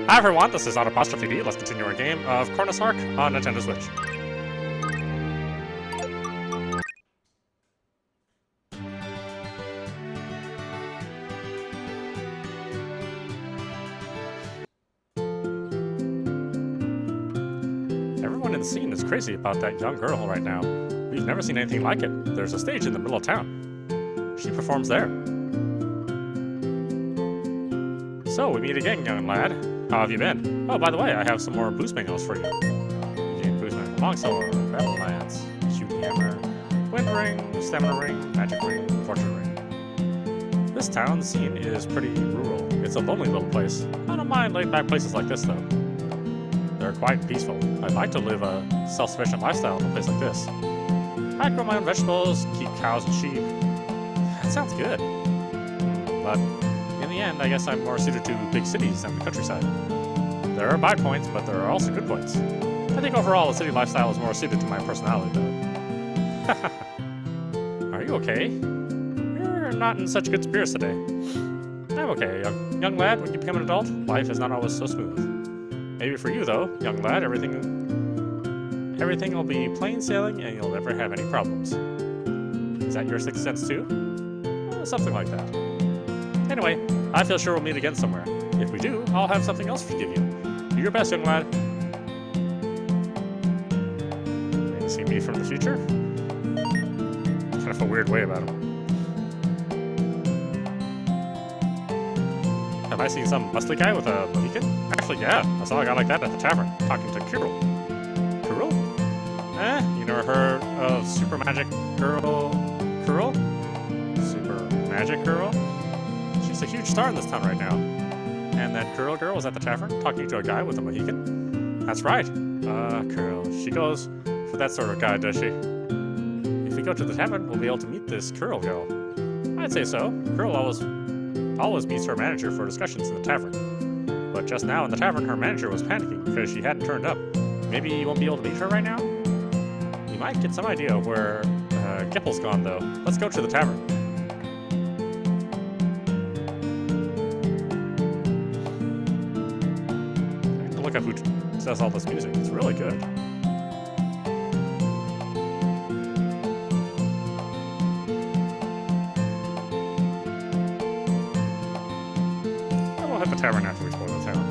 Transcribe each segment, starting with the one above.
Hi everyone, this is audap. Let's continue our game of Chronus Arc on Nintendo Switch. Everyone in the scene is crazy about that young girl right now. We've never seen anything like it. There's a stage in the middle of town. She performs there. So, we meet again, young lad. How have you been? Oh, by the way, I have some more boost manuals for you. You gain boost manual, longsword, battle lance, shooting hammer, wind ring, stamina ring, magic ring, fortune ring. This town scene is pretty rural. It's a lonely little place. I don't mind laid-back places like this, though. They're quite peaceful. I'd like to live a self-sufficient lifestyle in a place like this. I grow my own vegetables, keep cows and sheep. That sounds good. But in the end, I guess I'm more suited to big cities than the countryside. There are bad points, but there are also good points. I think overall, the city lifestyle is more suited to my personality, though. Are you okay? You're not in such good spirits today. I'm okay, young lad. When you become an adult, life is not always so smooth. Maybe for you, though, young lad, everything will be plain sailing and you'll never have any problems. Is that your sixth sense, too? Something like that. Anyway, I feel sure we'll meet again somewhere. If we do, I'll have something else to give you. Do your best, young lad. Maybe see me from the future? Kind of a weird way about him. Have I seen some muscly guy with a Mohican? Actually, yeah. I saw a guy like that at the tavern, talking to Kirill. Kirill? You never heard of Super Magic Girl Kirill? Super Magic Girl? She's a huge star in this town right now. And that Kirill girl was at the tavern, talking to a guy with a Mohican? That's right. Kirill. She goes for that sort of guy, does she? If we go to the tavern, we'll be able to meet this Kirill girl. I'd say so. Kirill always meets her manager for discussions in the tavern. But just now in the tavern, her manager was panicking because she hadn't turned up. Maybe you won't be able to meet her right now? You might get some idea of where Geppel's gone, though. Let's go to the tavern. Look at who does all this music. It's really good. We'll hit the tavern after we explore the town.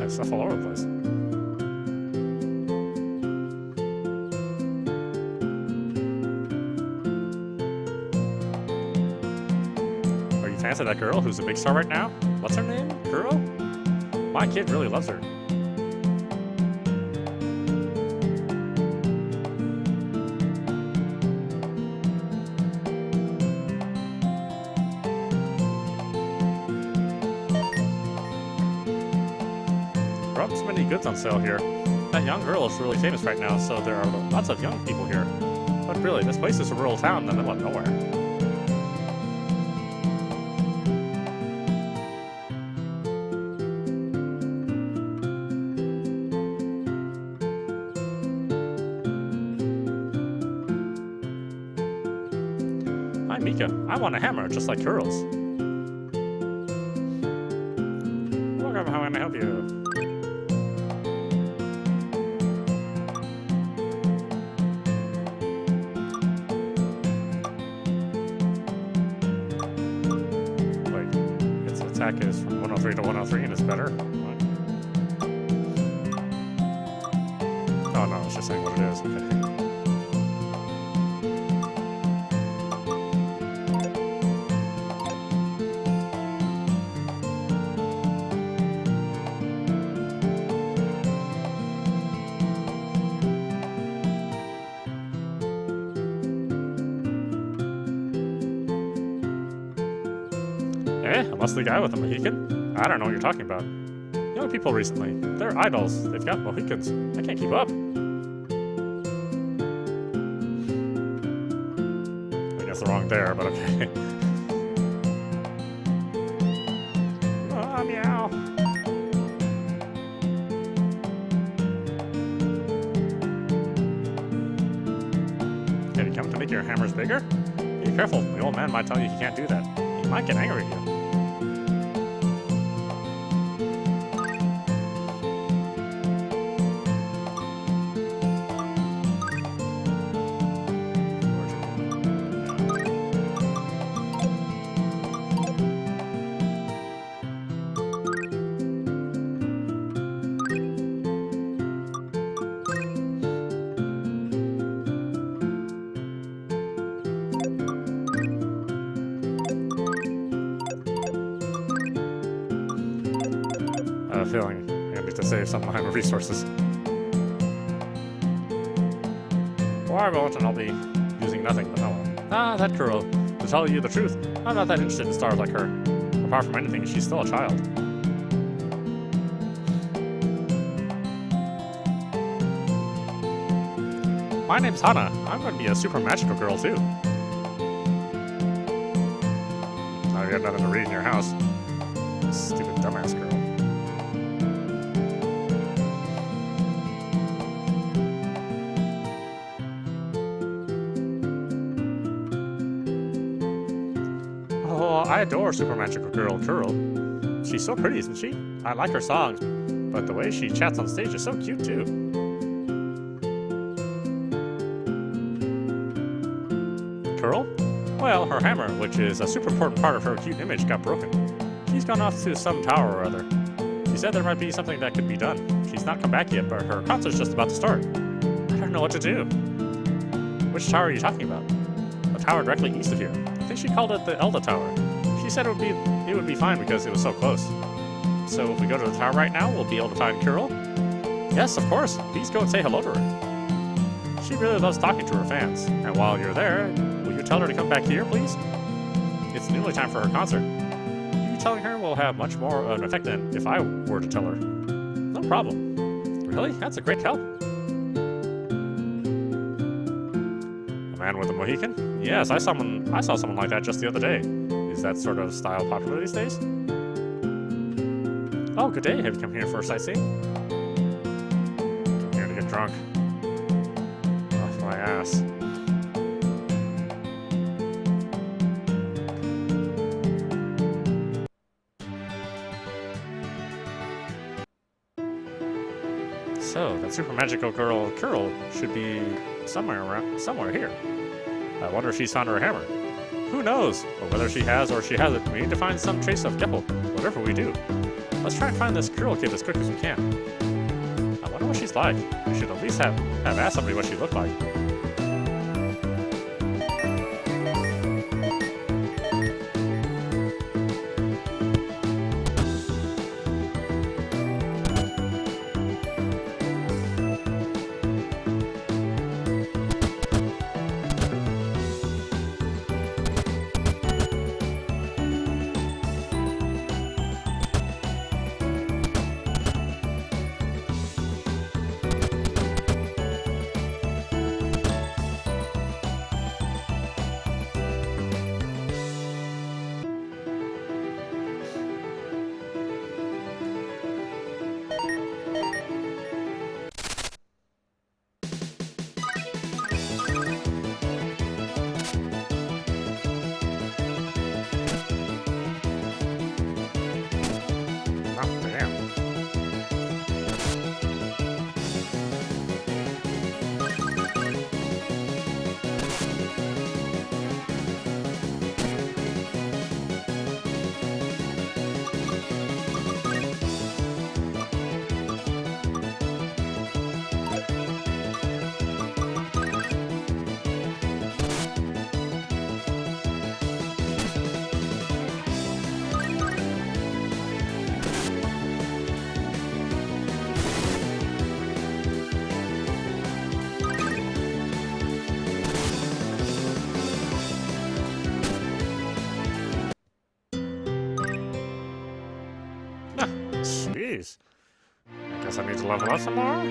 Stuff all over the place. Are you fans of that girl who's a big star right now? What's her name? Girl? My kid really loves her. So many goods on sale here. That young girl is really famous right now, so there are lots of young people here. But really, this place is a rural town in the middle of nowhere. Hi, Mika. I want a hammer just like Kirill's. Welcome, how can I help you? Attack is from 103 to 103 and it's better. What? Oh no, it's just saying what it is. Okay. Eh? A muscly guy with a Mohican? I don't know what you're talking about. Young people recently. They're idols. They've got Mohicans. I can't keep up. I guess the wrong there, but okay. meow. Have you come to make your hammers bigger? Be careful, the old man might tell you he can't do that. He might get angry at you. I have a feeling I need to save some of my resources. Why won't I'll be using nothing but no. Ah, that girl. To tell you the truth, I'm not that interested in stars like her. Apart from anything, she's still a child. My name's Hana. I'm going to be a super magical girl too. Now you got nothing to read in your house. Stupid dumbass girl. Oh, I adore Super Magical Girl Curl. She's so pretty, isn't she? I like her songs, but the way she chats on stage is so cute too. Curl? Well, her hammer, which is a super important part of her cute image, got broken. She's gone off to some tower or other. She said there might be something that could be done. She's not come back yet, but her concert's just about to start. I don't know what to do. Which tower are you talking about? A tower directly east of here. I think she called it the Elda Tower. She said it would be fine because it was so close. So if we go to the tower right now, we'll be able to find Curl? Yes, of course. Please go and say hello to her. She really loves talking to her fans. And while you're there, will you tell her to come back here, please? It's nearly time for her concert. You telling her will have much more of an effect than if I were to tell her. No problem. Really? That's a great help. A man with a Mohican? Yes, I saw someone like that just the other day. Is that sort of style popular these days? Oh, good day. Have you come here for sightseeing? Come here to get drunk. Off my ass. So, that super magical girl Curl should be somewhere here. I wonder if she's found her hammer. Who knows? But whether she has or she hasn't, we need to find some trace of Geppel, whatever we do. Let's try and find this Curl kid as quick as we can. I wonder what she's like. We should at least have asked somebody what she looked like. Jeez. I guess I need to level up some more?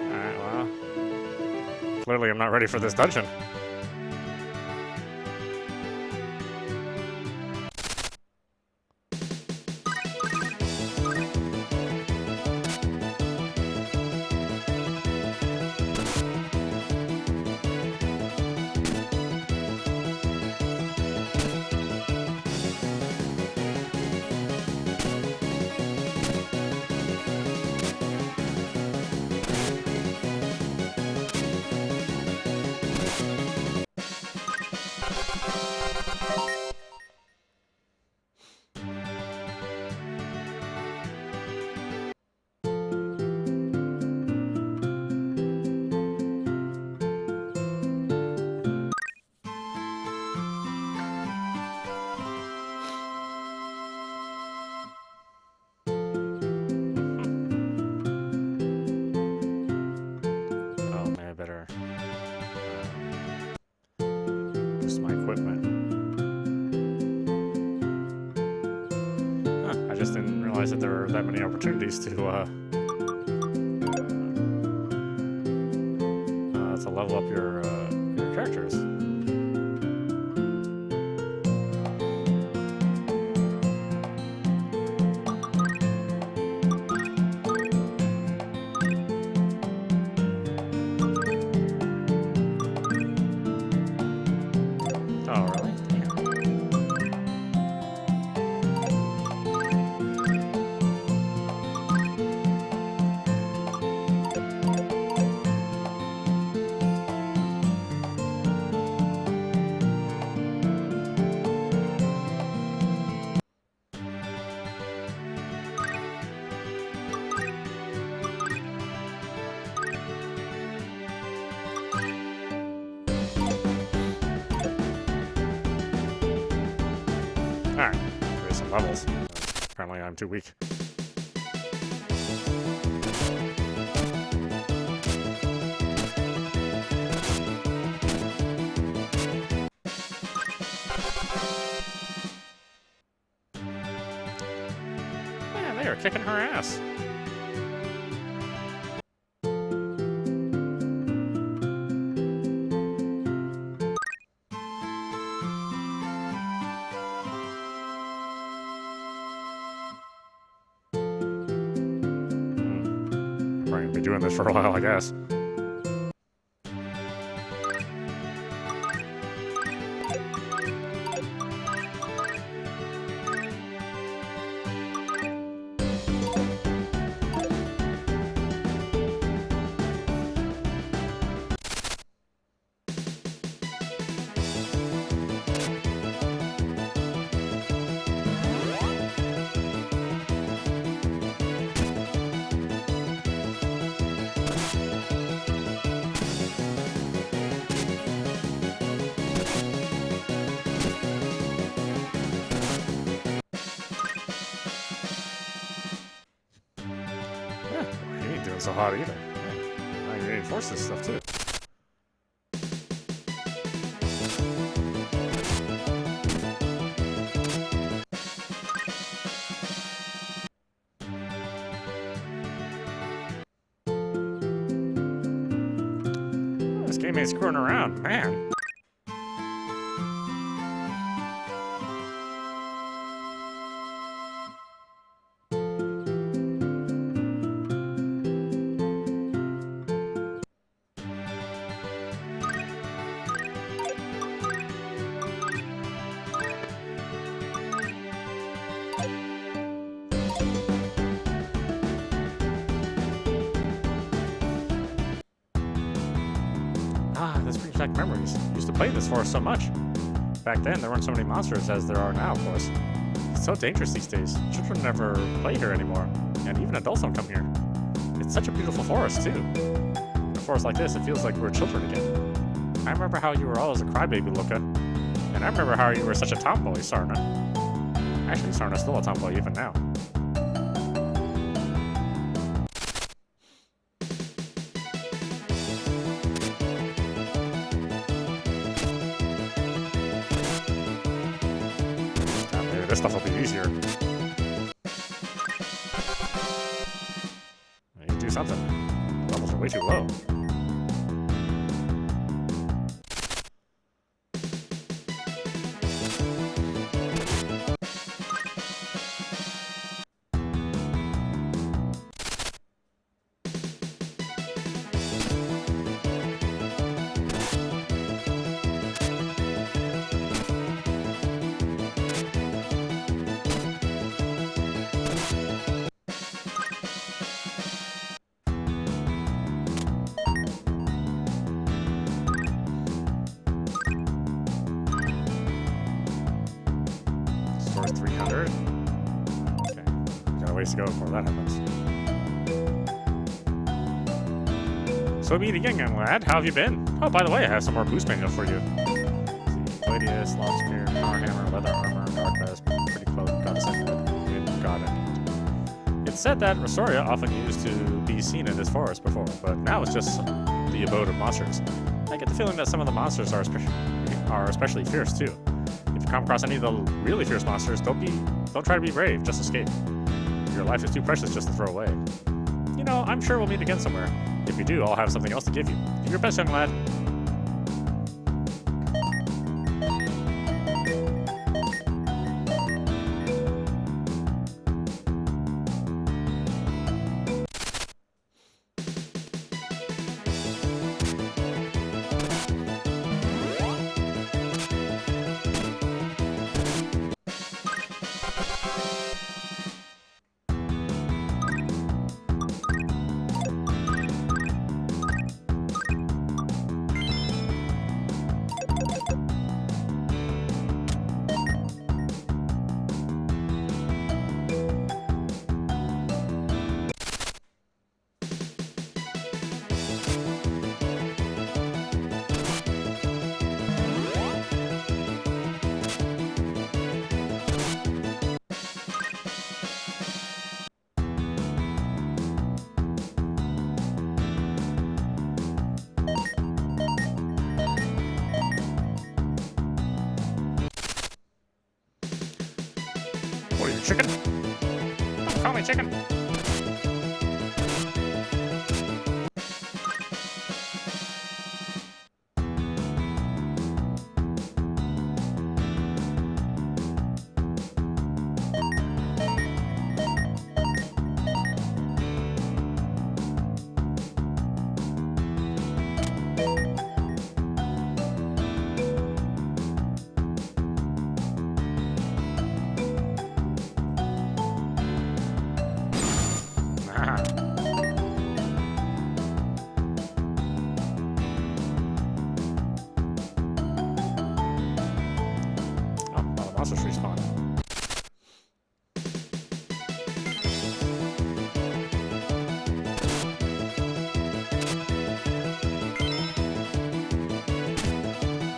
Alright, well. Clearly I'm not ready for this dungeon. That there are that many opportunities to level up your characters. Oh, really? Alright, raise some levels. Apparently I'm too weak. Man, they are kicking her ass. We're gonna be doing this for a while, I guess. So hot either. Yeah. Now you reinforce this stuff too. Oh, this game ain't screwing around, man. This brings back memories. I used to play this forest so much. Back then, there weren't so many monsters as there are now, of course. It's so dangerous these days. Children never play here anymore, and even adults don't come here. It's such a beautiful forest, too. In a forest like this, it feels like we're children again. I remember how you were always a crybaby, Loka. And I remember how you were such a tomboy, Sarna. Actually, Sarna's still a tomboy even now. This stuff will be easier. You do something. Levels are way too low. ways to go before that happens. So we meet again, young lad. How have you been? Oh, by the way, I have some more boost manuals for you. Gladius, Long Spear, Power Hammer, Leather Armor, Dark Vest, Pretty Cloak, Goddess and God End. It's said that Restoria often used to be seen in this forest before, but now it's just the abode of monsters. I get the feeling that some of the monsters are especially fierce too. If you come across any of the really fierce monsters, don't try to be brave, just escape. Your life is too precious just to throw away. You know, I'm sure we'll meet again somewhere. If you do, I'll have something else to give you. Do your best, young lad. What are you, chicken? Don't call me chicken. Monsters respawn.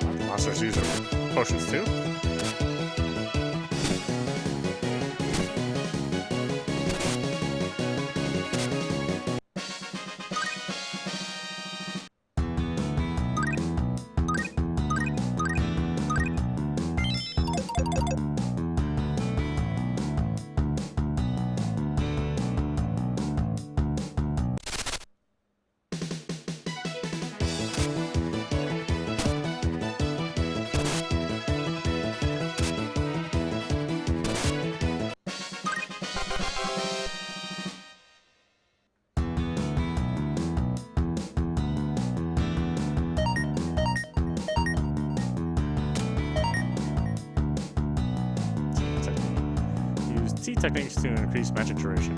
The monsters use their potions too. Use techniques to increase magic duration.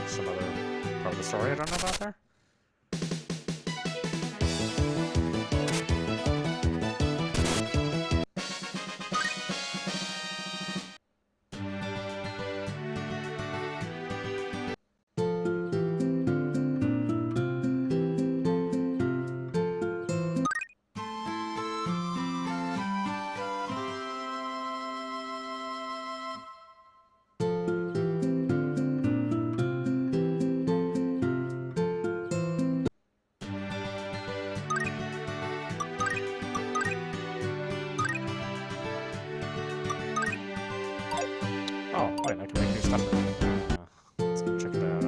Some other part of the story I don't know about there. Oh, wait, I can make new stuff now. Let's go check it out.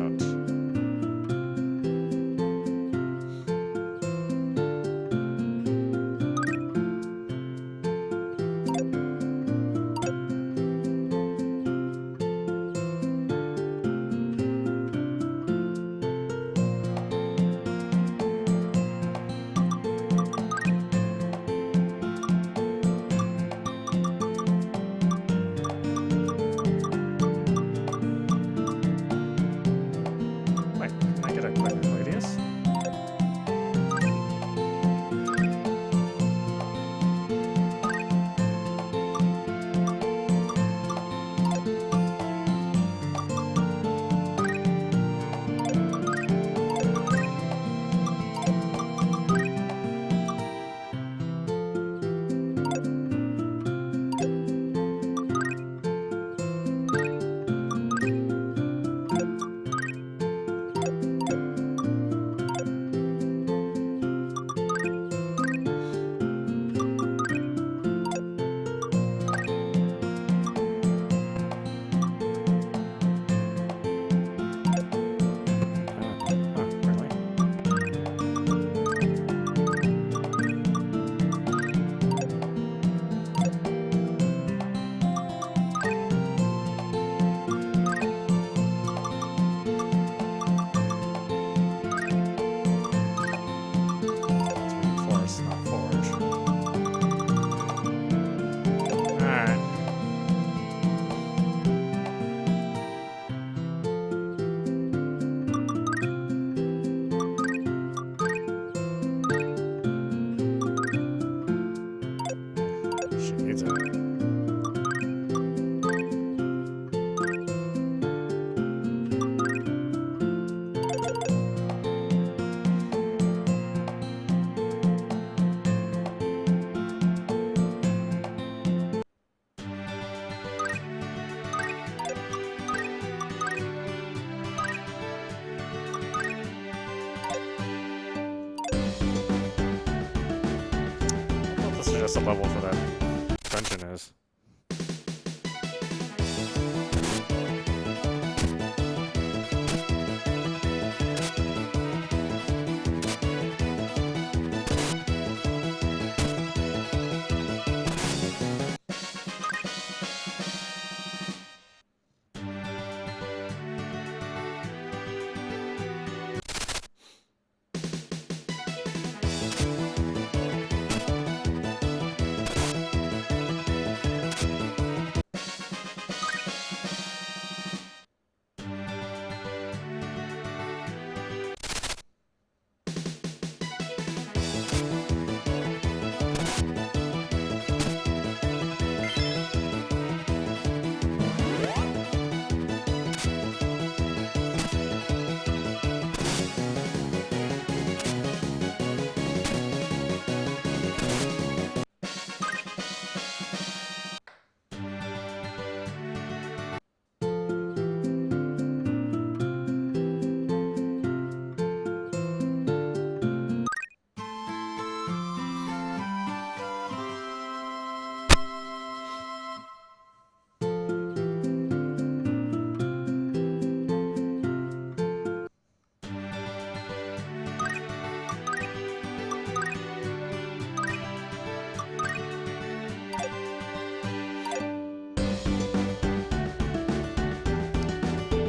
She needs it. This is just a level for that dungeon is.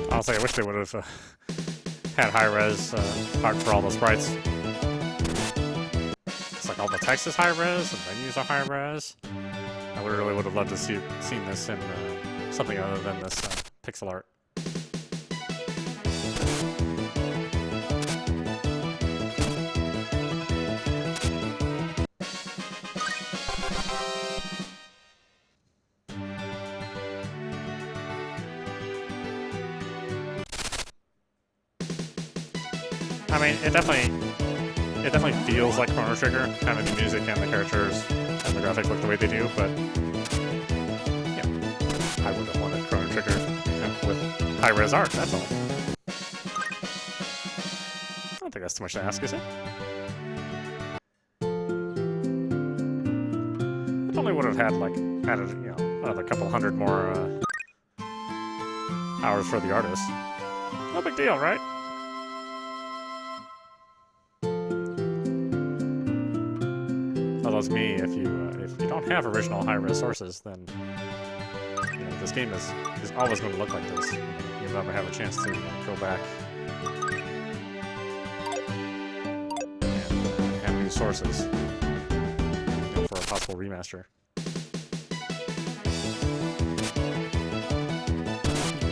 Honestly, I wish they would have had high-res art for all the sprites. It's like all the text is high-res, and menus are high-res. I really would have loved to seen this in something other than this pixel art. I mean, it definitely feels like Chrono Trigger, kind of the music and the characters and the graphics look the way they do, but yeah, I would have wanted Chrono Trigger with high-res art, that's all. I don't think that's too much to ask, is it? It only would have had, like, added, you know, another couple hundred more hours for the artist. No big deal, right? Follows me, if you don't have original high-res sources, then you know, this game is always going to look like this. You'll never have a chance to go back and have new sources, you know, for a possible remaster.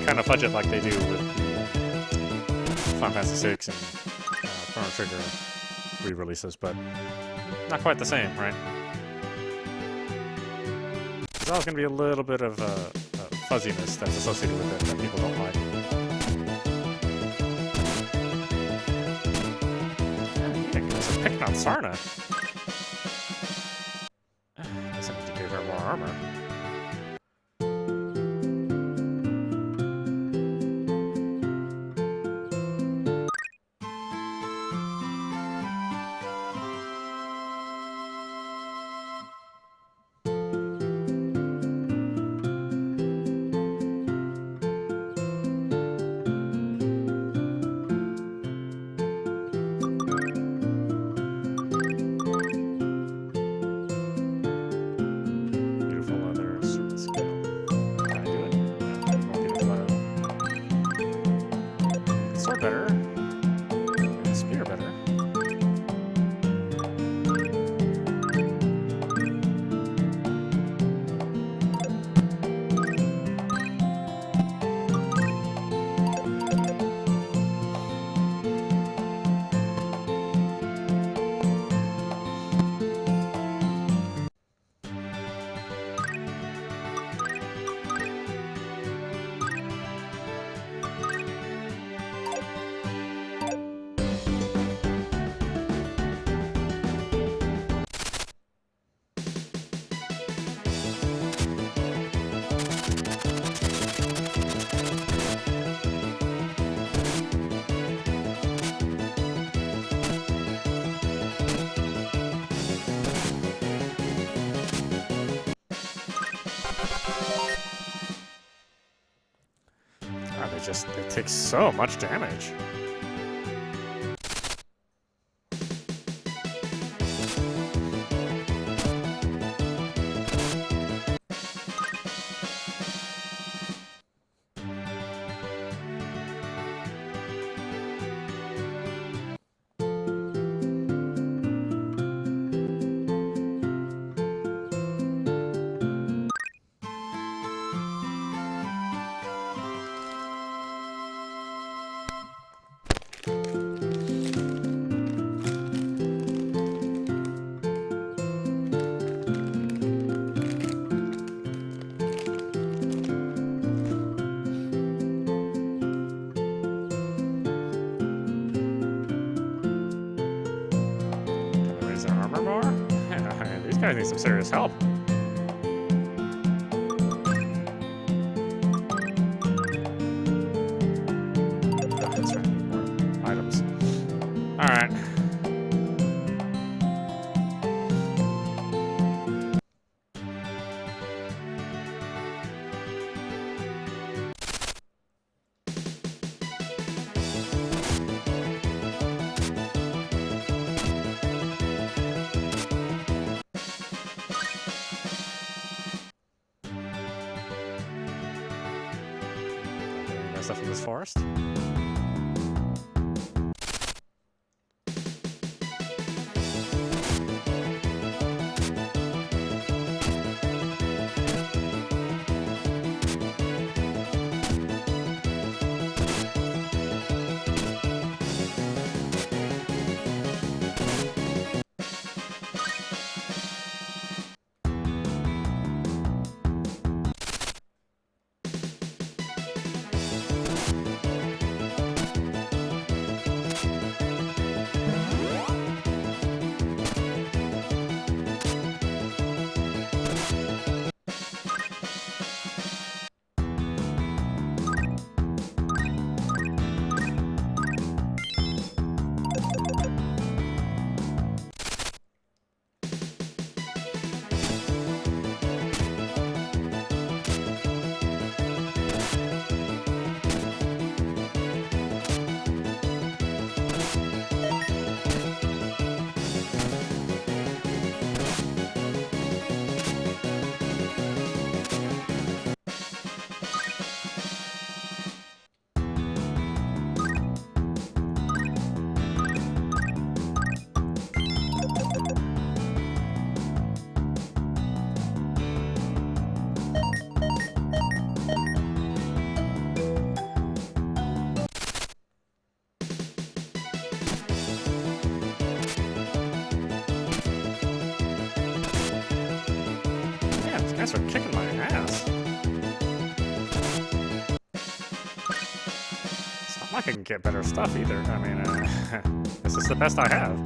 Kind of fudge it like they do with Final Fantasy VI and Chrono Trigger re-releases, but not quite the same, right? There's always going to be a little bit of fuzziness that's associated with it that people don't like. Yeah, I guess I'm picking on Sarna. I guess I need to give her more armor. Better. And spear better. just, they take so much damage. These guys need some serious help. That's right, need more items. Alright. Stuff in this forest. Guys are kicking my ass. It's not like I can get better stuff either. I mean, this is the best I have.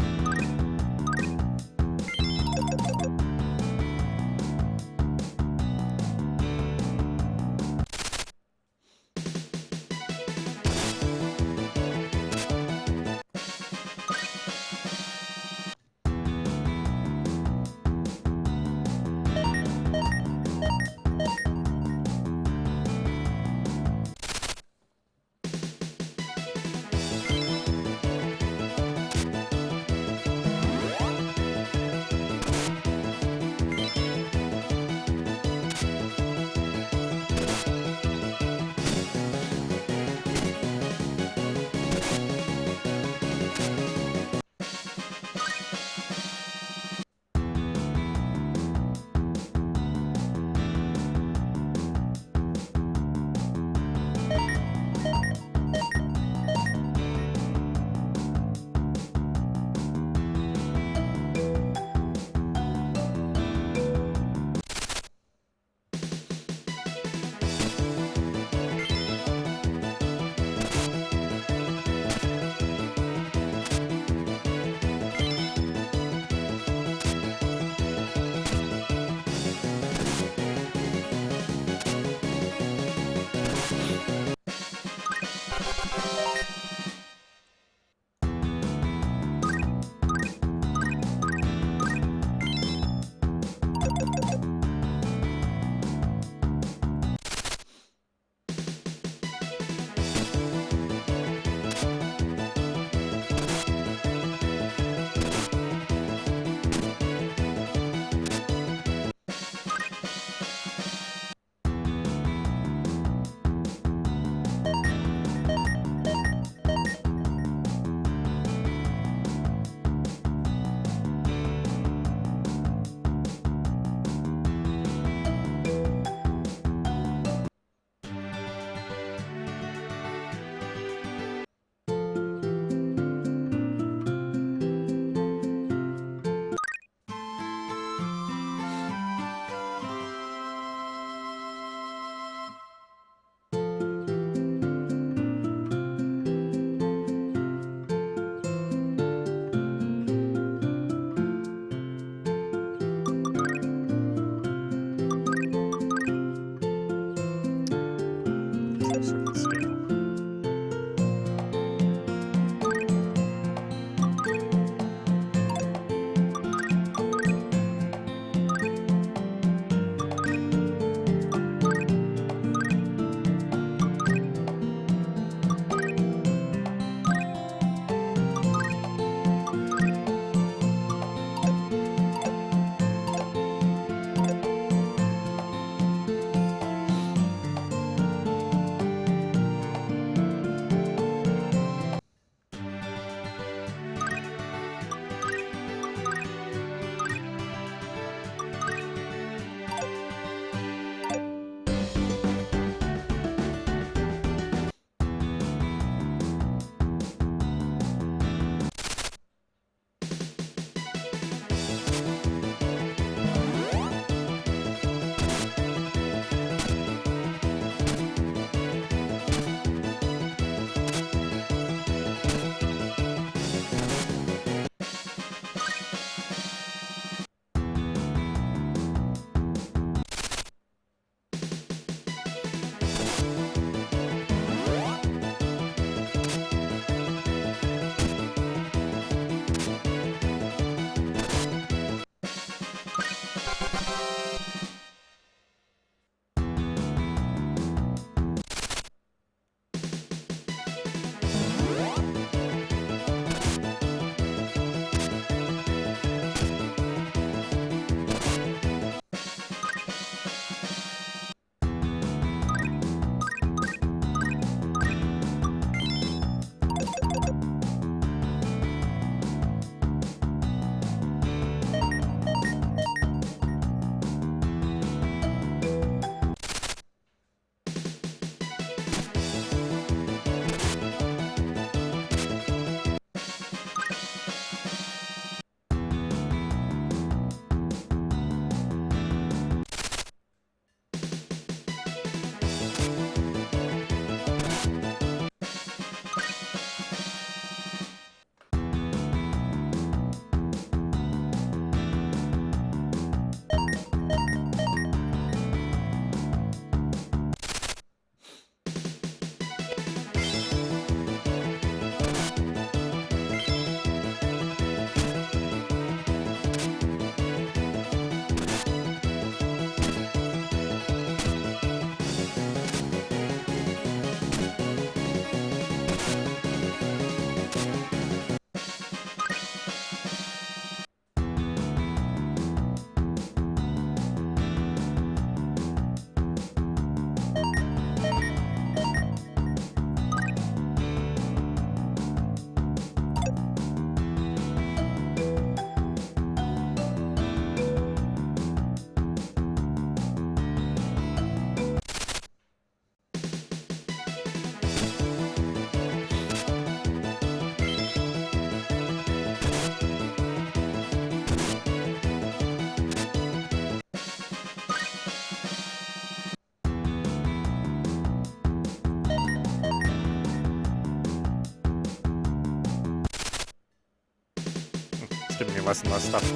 giving me less and less stuff the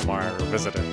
more I revisit it.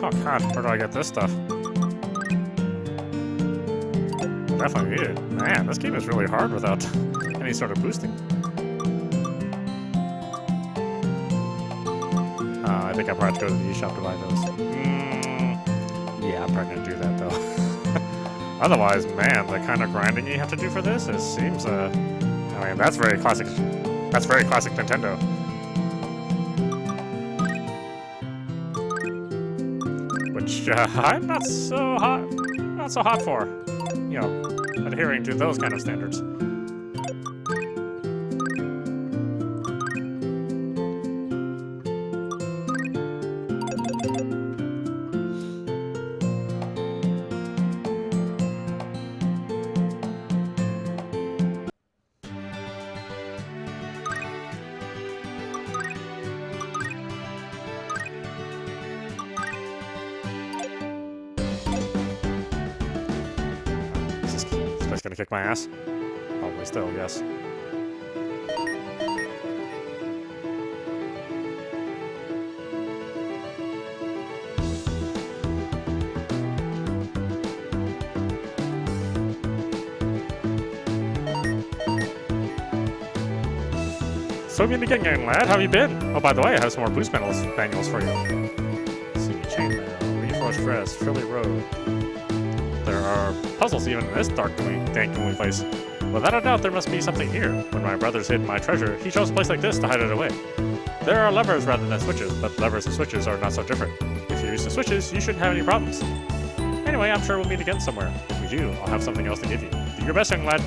Oh god, where do I get this stuff? Definitely need it. Man, this game is really hard without any sort of boosting. I think I probably have to go to the eShop to buy those. Yeah, I'm probably gonna do that though. Otherwise, man, the kind of grinding you have to do for this, it seems, I mean, that's very classic. That's very classic Nintendo. Which I'm not so hot for, you know, adhering to those kind of standards. Is gonna kick my ass? Probably still, yes. So good again, young lad. How have you been? Oh, by the way, I have some more boost manuals for you. Let's see, chainmail, reforged dress, frilly robe. There are puzzles even in this dark, dank, gloomy place. Without a doubt, there must be something here. When my brothers hid my treasure, he chose a place like this to hide it away. There are levers rather than switches, but levers and switches are not so different. If you're used to switches, you shouldn't have any problems. Anyway, I'm sure we'll meet again somewhere. If we do, I'll have something else to give you. Do your best, young lad.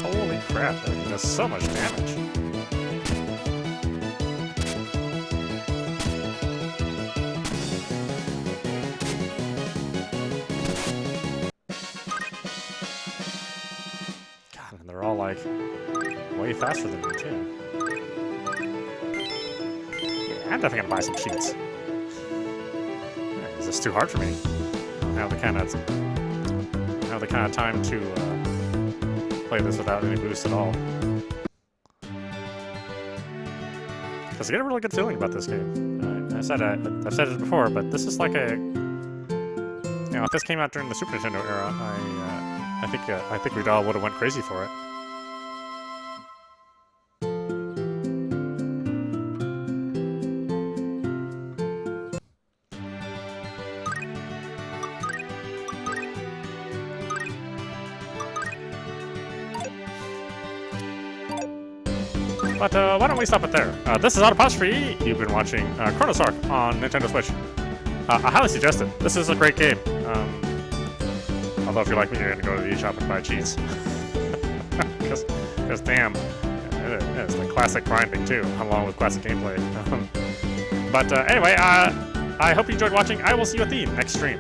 Holy crap, that does so much damage. They're all like way faster than me too. Yeah, I'm definitely gonna buy some cheats. Is this too hard for me? I don't have the kind of time to play this without any boost at all. Because I get a really good feeling about this game. I've said it before, but this is like a, you know, if this came out during the Super Nintendo era, I think we all would have went crazy for it. But why don't we stop it there? This is Audap. You've been watching Chronus Arc on Nintendo Switch. I highly suggest it. This is a great game. Although if you're like me, you're going to go to the eShop and buy cheats. Because damn, it's the classic grinding too, along with classic gameplay. But anyway, I hope you enjoyed watching. I will see you at the next stream.